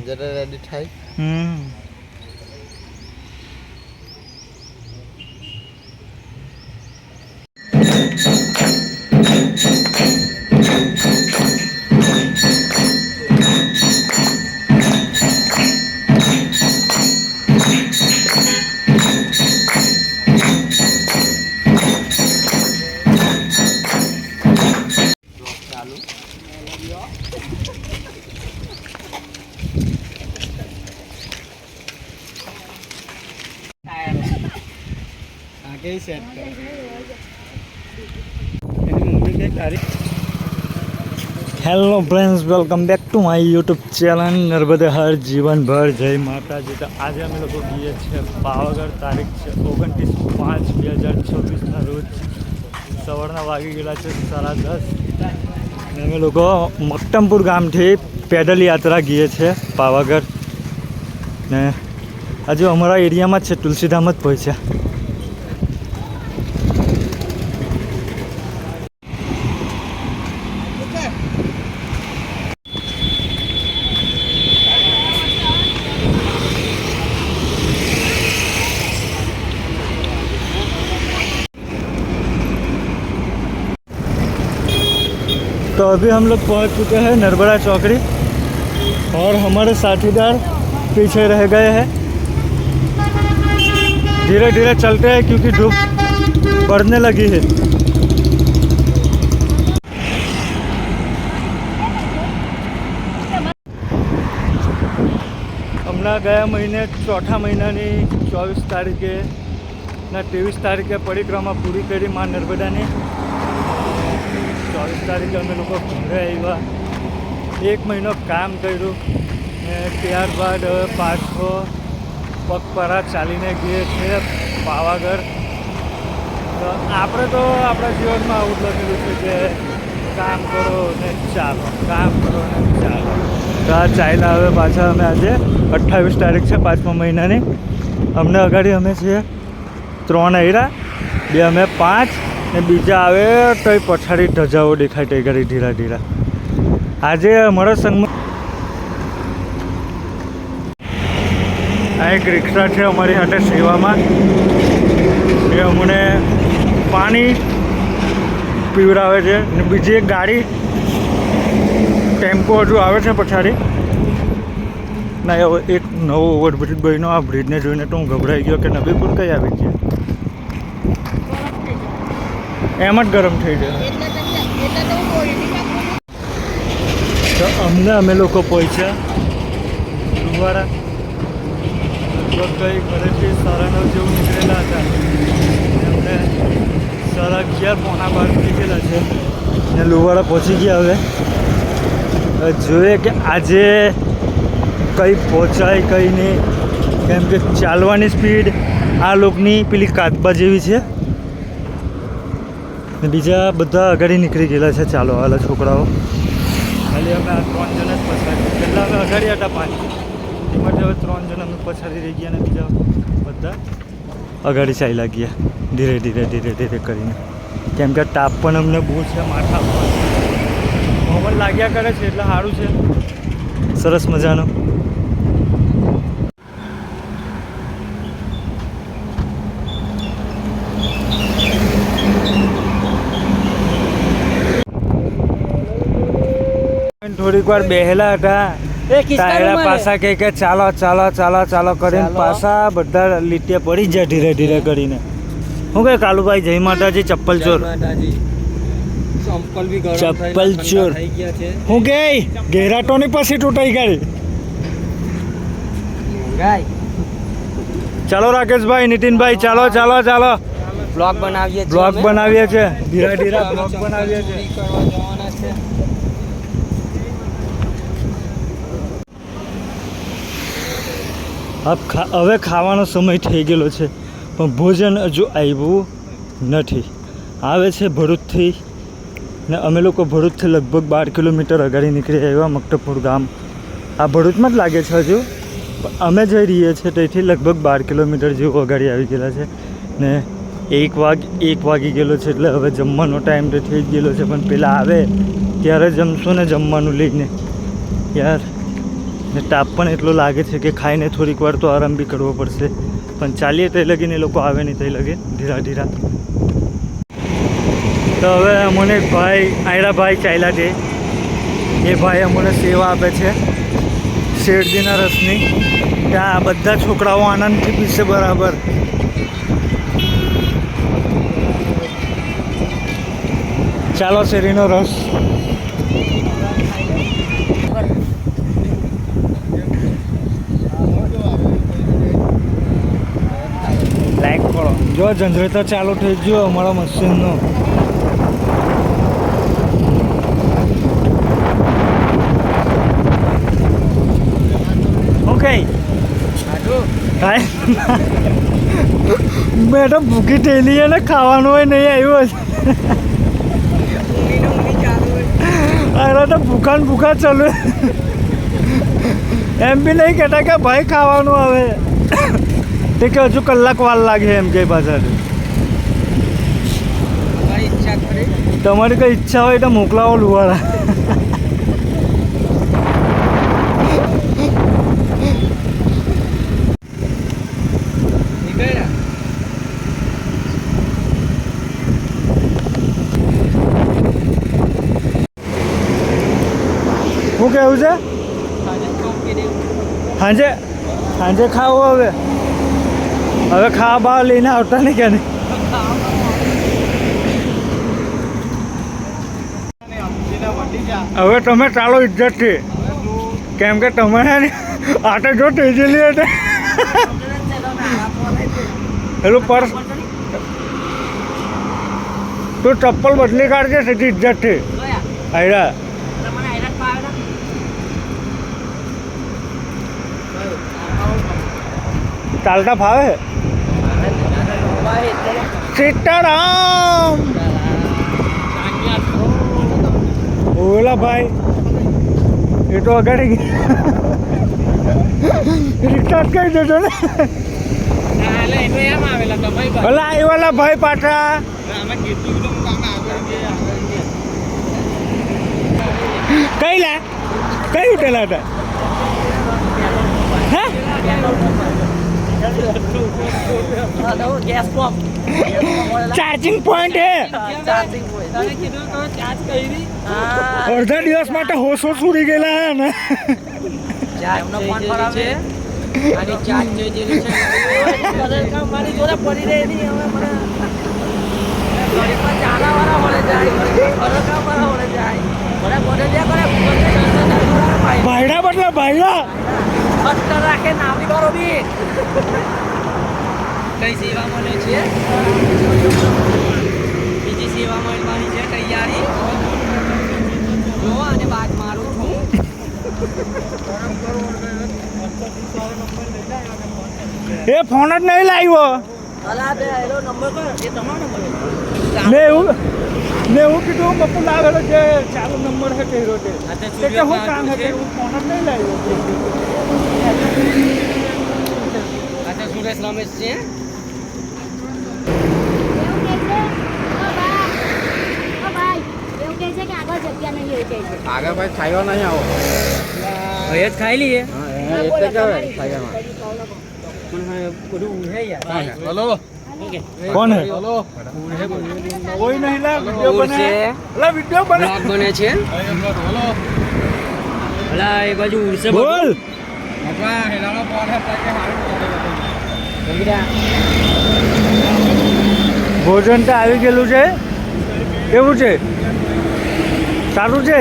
જરા રેડી થાય. आगे सेट कर मम्मी के तारीख. Hello friends, welcome back to my YouTube channel Narmade Har Jeevan Bhar. જય માતાજી. તો આજે અમે લોકો જઈએ છીએ પાવાગઢ. તારીખ છે 29/5/2026ના રોજ. સવારના વાગી ગયેલા છે 10:30. અને અમે લોકો મક્તમપુર ગામથી પેદલ યાત્રા ગઈએ છીએ પાવાગઢ. ને આજે અમારા એરિયામાં જ છે, તુલસીધામ જ પહોંચ્યા. तो अभी हम लोग पहुंच चुके हैं नर्मदा चौकड़ी और हमारे साथीदार पीछे रह गए हैं. धीरे धीरे चलते हैं क्योंकि धूप बढ़ने लगी है. હમણાં ગયા મહિને ચોથા મહિનાની 24 તારીખે ના 23 તારીખે પરિક્રમા પૂરી કરી માં નર્મદાની. 24 તારીખે અમે લોકો ઘરે આવ્યા, 1 મહિનો કામ કર્યું ને ત્યારબાદ હવે પાછો પગપાળા ચાલીને ગઈએ છીએ પાવાગઢ. તો આપણે તો આપણા જીવનમાં આવું જ લખેલું છે કે કામ કરો ને ચાલો, કામ કરો ને ચાલો. તો આ ચાલ્યા હવે પાછા અમે આજે 28 તારીખ છે 5મા મહિનાની. અમને અગાડી અમે છીએ 3 આવ્યા, 2 અમે 5 ને બીજા આવે તો એ પછાડી ધજાઓ દેખાય તે ઘડી ધીરા ધીરા. આજે અમારા સંઘમાં આ એક રિક્ષા છે અમારી સાથે સેવામાં. એ અમને પાણી પીવડાવે છે. ને બીજી એક ગાડી ટેમ્પો હજુ આવે છે પછાડી. ના હવે એક નવો ઓવરબ્રિજ બન્યો. આ બ્રિજને જોઈને તો હું ગભરાઈ ગયો કે નબીપુર કઈ આવી છે. એમ જ ગરમ થઈ જાય. તો અમે લોકો પહોંચ્યા લુવારા. કઈ ઘરેથી 9:30 જેવું નીકળેલા હતા. અમને 11:30 થઈ ગયેલા છે ને લુવારા પહોંચી ગયા. હવે જોઈએ કે આજે કંઈ પહોંચાય કંઈ નહીં, કેમ કે ચાલવાની સ્પીડ આ લોકોની પેલી કાચબા જેવી છે ને બીજા બધા આગળ નીકળી ગયેલા છે ચાલવાવાળા છોકરાઓ. ખાલી અમે આ 3 જણા જ પછાડી. પહેલાં અમે અગાડી હતા 5, એમાં હવે 3 જણા અમે પછાડી રહી ગયા ને બીજા બધા અગાડી ચાલ્યા ગયા ધીરે ધીરે ધીરે ધીરે કરીને. કેમ કે તાપ પણ અમને બહુ છે, માથા પર પવન લાગ્યા કરે છે એટલે સારું છે, સરસ મજાનું. થોડીક વાર બેહેલા હતા, ટાયરા પાછા કે ચાલો ચાલો ચાલો ચાલો કરીને પાછા બધા લીટીએ પડી જાય ધીરે ધીરે કરીને. શું કહે કાલુભાઈ? જય માતાજી. ચપ્પલ ચોર, ચપ્પલ ચોર. શું કે ઘેરાટોની પછી તૂટાઈ ગઈ. ચાલો રાકેશભાઈ, નીતિનભાઈ, ચાલો ચાલો ચાલો. બ્લોગ બનાવીએ છે ધીરે ધીરે બ્લોગ બનાવીએ છે. હવે ખાવાનો સમય થઈ ગયેલો છે પણ ભોજન હજુ આવ્યું નથી. આવે છે ભરૂચથી ને અમે લોકો ભરૂચથી લગભગ 12 કિલોમીટર આગળ નીકળી આવ્યા. મક્તમપુર ગામ આ ભરૂચમાં જ લાગે છે હજુ, અમે જઈ રહીએ છીએ તેથી લગભગ 12 કિલોમીટર જેવું આગળ આવી ગયેલા છે. ને 1 વાગી ગયેલો છે એટલે હવે જમવાનો ટાઈમ તો થઈ જ ગયેલો છે. પણ પેલા આવે ત્યારે જમશું ને જમવાનું લઈને યાર. તાપ પણ એટલો લાગે છે કે ખાઈને થોડીક વાર તો આરામ બી કરવો પડશે, પણ ચાલીએ તે લગીને એ લોકો આવે નહીં તે લગે ધીરા ધીરા. તો હવે અમને એક ભાઈ આયરા ભાઈ ચાલ્યા છે, એ ભાઈ અમને સેવા આપે છે શેરડીના રસની. ત્યાં બધા છોકરાઓ આનંદથી પીશે બરાબર. ચાલો શેરડીનો રસ. લાઈક કરો. જો જનરેટર ચાલુ થઈ ગયો અમારા મશીનનો. ઓકે મેડમ ભૂખી થયેલી છે ને, ખાવાનું હોય નહીં આવ્યું હશે. અરે તો ભૂખા ને ભૂખા ચાલુ, એમ બી નહીં કહેતા કે ભાઈ ખાવાનું આવે તે કે હજુ કલાક વાર લાગે એમ કે પાછળ. તમારી કઈ ઈચ્છા હોય તો મોકલાવો લુવાડા. શું કેવું છે? સાંજે સાંજે ખાવું હવે ખાવા બહાર લઈને આવતા નહીં કે નહીં? હવે તમે ચાલો ઇજ્જતથી, કેમ કે તમે આટે જો તેજેલી હતી પેલું પર્સ તું ચપ્પલ બદલી કાઢજે સીધી ઇજ્જતથી. આયરા ચાલતા ફાવે? સીતારામ. ઓલા ભાઈ એ તો અગાડી રિસ્ટાર્ટ કરી દેજો ને. ઓલા આવેલા ભાઈ પાછા કઈ લા કઈ ઉઠેલા હતા? ચાર્જિંગ પોઈન્ટ હે. અડધા દિવસ માટે હોશ ઉડી ગયેલા હે ને. ભાઈડા બદલા ભાઈડા રાખે નામી કરો બી. કઈ સેવા મળે છે? બીજી સેવા મળવાની છે તૈયારી. જો અને બાદ મારું છું. એ ફોન જ નહીં લાવ્યો. મેં એવું કીધું બપુ લાવેલો છે, ચાલુ નંબર છે કહ્યો છે કે હું કામ છે, હું ફોન જ નહીં લાવ્યો. અચ્છા સુરેશ રમેશ છે. આગળ ભાઈ ખાવા નહીં આવો, હવે જ ખાઈ લઈએ. કોણ હે? કોઈ નહીં લા, વિડિયો બને. લા વિડિયો બને છે. લા એ બાજુ ઉડશે બોલ. ભોજન તો આવી ગયેલું છે. કેવું છે? સારું છે?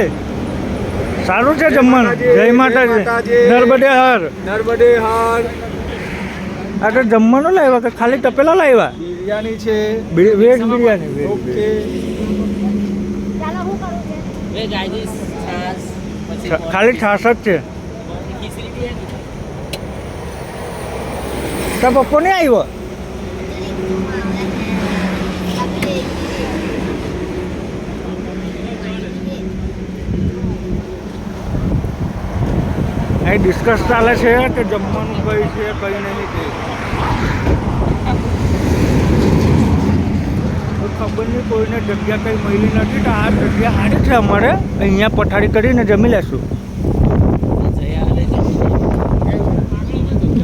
સારું છે જમવાનું? જય માતાજી. નર્મદે હર. નર્મદે હર. આ તો જમવાનું લાવ્યા કે ખાલી તપેલા લાવ્યા? બિરયાની છે, વેજ બિરયાની. ઓકે ખાલી છાસ જ છે. તો પપ્પો નહીં આવ્યો? અહીં ડિસ્કસ ચાલે છે કે જમવાનું કઈ છે કઈ નહીં તે. ખબર નહીં કોઈને જગ્યા કંઈ મળી નથી, તો આ જગ્યા સારી છે અમારે. અહીંયા પથારી કરીને જમી લેશું.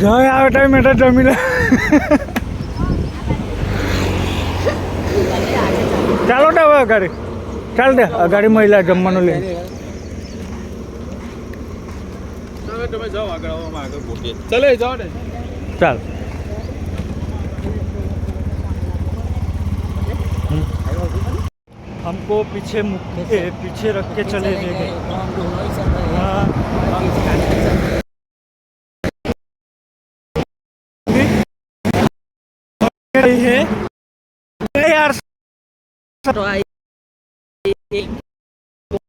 જય આવે ટાઈમ એટલે જમી લે ચાલો ને હવે અગાડી ચાલ દે અગાડી મહિલા જમવાનું લે તમે જાઓ આગળ ચલે જાઓ ને ચાલ हमको पीछे रख के चले गए हाँ है यार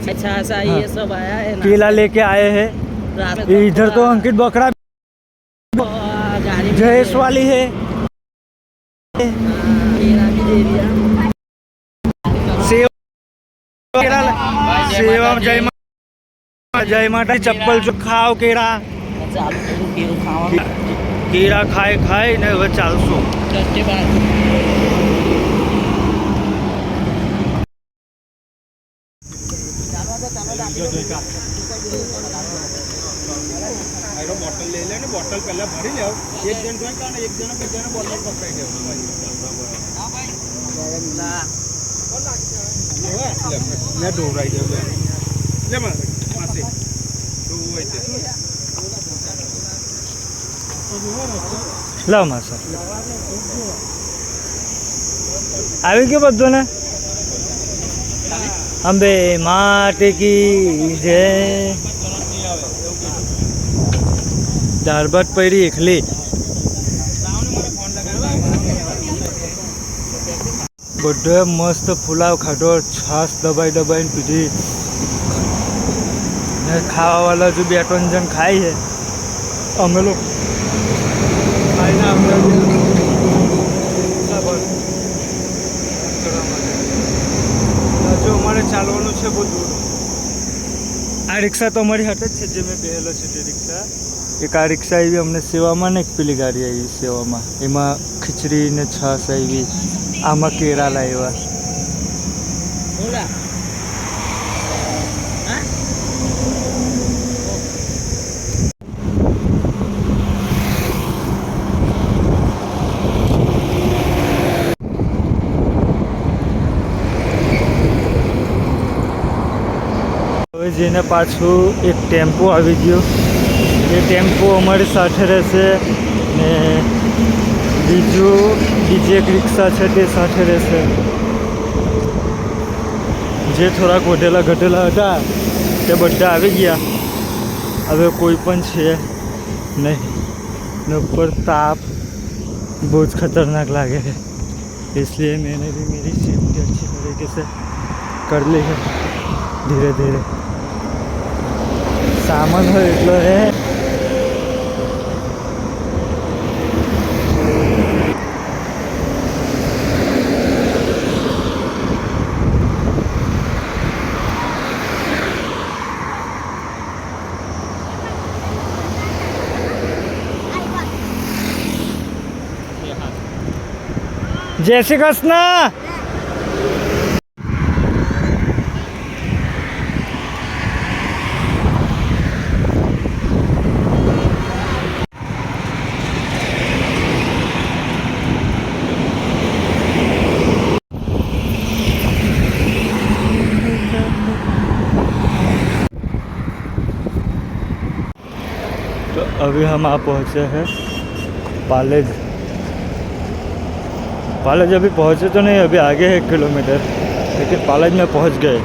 अच्छा सा ये सब आया है ना केला लेके आए हैं इधर तो अंकित बकरा जयेश वाली है केला भी दे दिया सेवा जय माता चप्पल जो खाओ केरा ચાલુ કરું કેવું ખાવાનું કેરા ખાય ને હવે ચાલશો રસ્તે બાદ બોટલ લઈ લે ને બોટલ પહેલા ભરી લેવ એક જણ જોઈ કાને એક જણ બીજાને બોટલ પકડાઈ દેવું લે ઢોરાઈ દેવું લે મારે પાસે હોય તે લાવ માસા આવી ગયો બધું ને અંબે માતે કી જય દાળ ભાત પડી એકલી બધે મસ્ત પુલાવ ખાધો છાશ દબાઈને પીધી ને ખાવાવાળા જો 2-3 જણ ખાય છે અમે લોકો ખાઈને આપણે જો અમારે ચાલવાનું છે બહુ દૂર આ રિક્ષા તો અમારી હાથે જ છે જે મેં બેહેલો છે તે રિક્ષા એક આ રિક્ષા આવી અમને સેવામાં ને એક પેલી ગાડી આવી સેવામાં એમાં ખીચડી ને છાશ આવી આમાં કેળા લાવ્યા બોલા હવે જેને પાછું એક ટેમ્પો આવી ગયો એ ટેમ્પો અમારી સાથે રહેશે ને બીજી એક રિક્ષા છે તે સાથે રહેશે જે થોડાક વધેલા ઘટેલા હતા તે બધા આવી ગયા હવે કોઈ પણ છે નહીં ને ઉપર તાપ બહુ જ खतरनाक लागे है इसलिए मैंने भी मेरी सेफ्टी अच्छी तरीके से कर ली है धीरे धीरे सामान हो એટલો હે જય શ્રી કૃષ્ણ तो अभी हम आ पहुँचे हैं पालेज अभी पहुँचे तो नहीं अभी आगे है 1 किलोमीटर लेकिन पालेज में पहुँच गए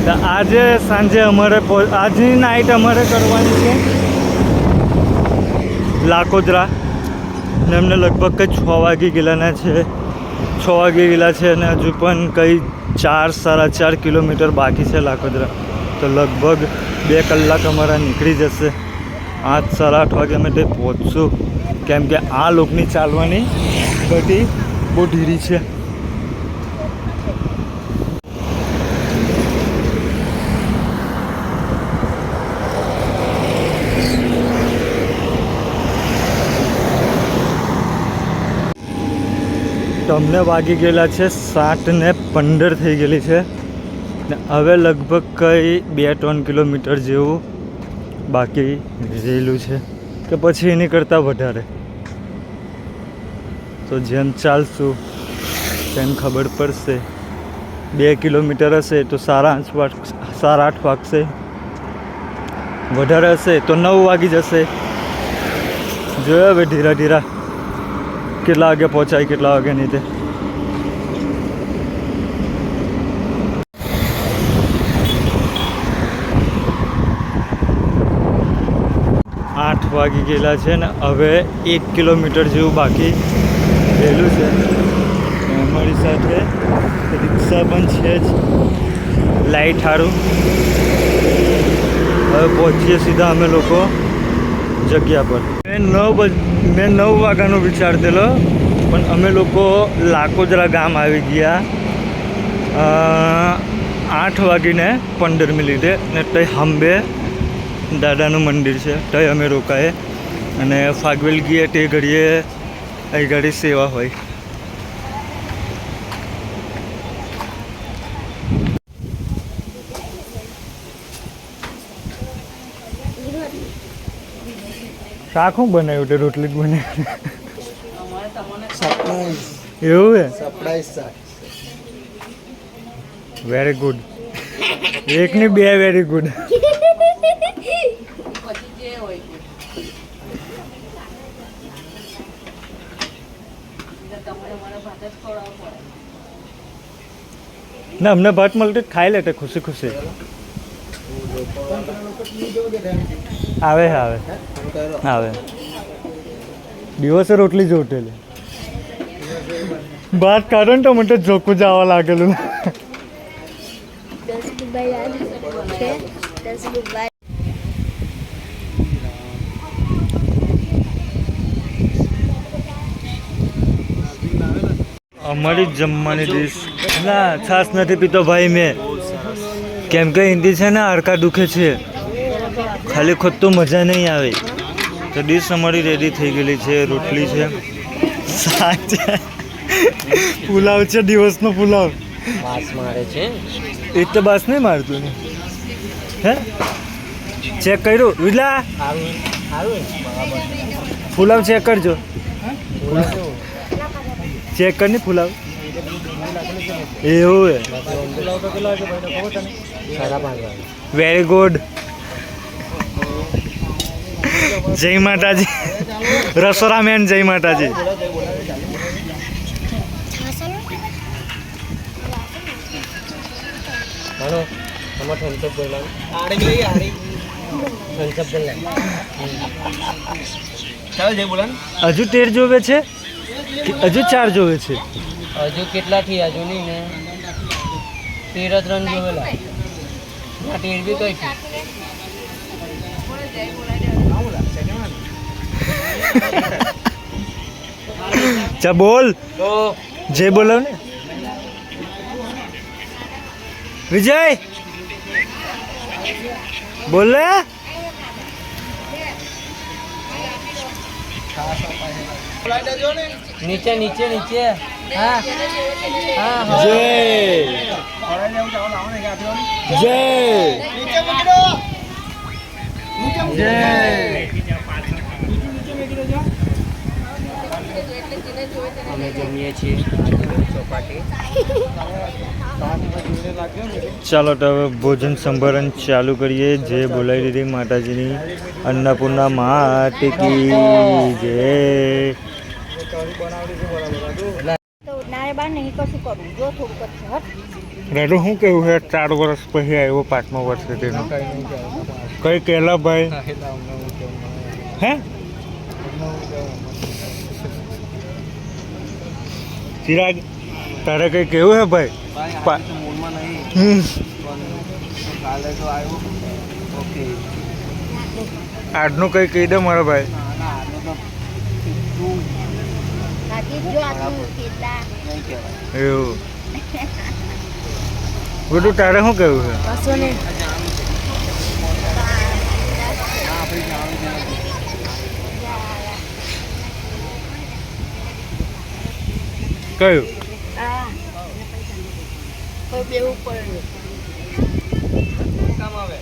तो आज सांजे अमरे आज नाइट अमरे करवानी है लाकोद्रा ने अमने लगभग कई 6 वागे गेलाना है 6 वागे गेला है ने हजू पण कई 4-4.5 किलोमीटर बाकी है लाकोद्रा तो लगभग 2 कलाक अमरा निकली जैसे 8-8:30 वागे अमे ते पहुँचशू केम के आ लोकनी चालवानी गति बहुत धीरी है तो તો અમને વાગી ગયેલા છે 7:15 થઈ ગયેલી છે ને હવે લગભગ કંઈ 2-3 કિલોમીટર જેવું બાકી રહેલું છે કે પછી એની કરતાં વધારે. તો જેમ ચાલશું તેમ ખબર પડશે. 2 કિલોમીટર હશે તો 8:30 વાગશે, વધારે હશે તો 9 વાગી જશે. જોયો હવે ધીરા ધીરા કેટલા વાગે પહોંચાય કેટલા વાગે નહીં તે. 8 વાગી ગયેલા છે ને હવે 1 કિલોમીટર જેવું બાકી રહેલું છે. અમારી સાથે રિક્ષા પણ છે જ, લાઈટ સારું. હવે પહોંચીએ સીધા અમે લોકો જગ્યા પર. મેં 9 વાગ્યાનો વિચારતેલો પણ અમે લોકો લાકોદરા ગામ આવી ગયા 8:15 ને તઈ હંબે દાદાનું મંદિર છે, તઈ અમે રોકાએ અને ફાગવેલ ગઈએ તે ઘડીએ અહીં ગાડી સેવા હોય. શાક શું બનાવ્યું તે? રોટલી જ બનાવી. એવું હે? Very good. 1 ની 2 વેરી ગુડ. ના અમને ભાત મળતું ખાઈ લેતે ખુશી ખુશી. આવે દિવસે રોટલી જોટેલી ભાત કાઢો ને તો મને જોકું જવા લાગેલું. 10 રૂપિયા યાદ છે. 10 રૂપિયા અમારી જમવાની ડીશ. ના છાશ નથી પીતો ભાઈ મેં, કેમ કે હિન્દી છે ને હાડકા દુખે છે, ખાલી ખોટું મજા નહીં આવે. તો ડીશ અમારી રેડી થઈ ગયેલી છે. રોટલી છે, શાક છે, પુલાવ છે, દિવસનો પુલાવ. માસ મારે છે. એ તો બાસ નહીં મારતું ને. હે ચેક કર્યું વિલા? પુલાવ ચેક કરજો. ચેક કર ને પુલાવ. એવું હે? Very good. જય માતાજી. રસોરા મેન જય માતાજી. હજુ 13 જોવે છે કે હજુ 4 જોવે છે? હજુ કેટલા થી હજુ નહીં ને 13 જોવેલા. 13 બી કઈ ચા બોલ. જય બોલો ને વિજય. બોલ રે. નીચે નીચે નીચે. હા હા જય જય જય. અમે જમીએ છીએ ચોપાટી. ચાલો તો હવે ભોજન સંભારણ ચાલુ કરીએ. જે બોલાવી દીધી માતાજીની અન્નપૂર્ણા માત કી જય. તો નારે બાર નહીં કશું કરું જો થોડું કરશે હટ. રાડો શું કેવું છે? 4 વર્ષ પછી આવ્યો 5મા વર્ષે તેનો કઈ કહેલા ભાઈ? હે ચિરાગ તારે કઈ કેવું હે ભાઈ? આજનું કઈ કહી દે મારા ભાઈ. એવું બધું તારે શું કેવું છે? કયું હા કોઈ બેવું પડે કામ આવે